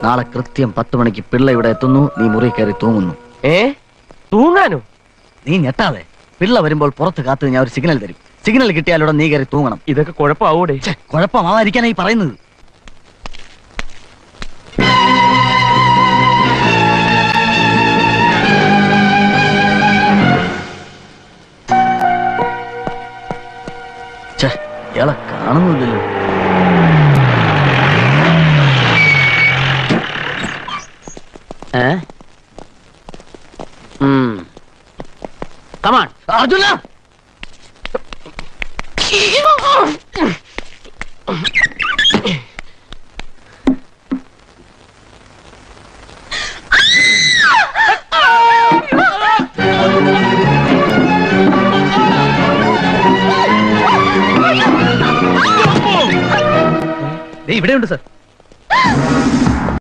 നാളെ കൃത്യം 10 മണിക്ക് പിള്ള ഇവിടെ എത്തുന്നു. നീ മുറി കയറി തൂങ്ങുന്നു. തൂങ്ങാനോ? നീ ഞെട്ടാതെ. പിള്ള വരുമ്പോൾ പുറത്ത് കാത്ത് ഞാൻ ഒരു സിഗ്നൽ തരും. സിഗ്നൽ കിട്ടിയാലൂടെ നീ കയറി തൂങ്ങണം. ഇതൊക്കെ കുഴപ്പമാവൂടെ? കുഴപ്പമാവാതിരിക്കാനായി പറയുന്നത്. ഇയാളെ കാണുന്നില്ലല്ലോ. കമാൺ അർജുന, ഇവിടെയുണ്ട് സർ.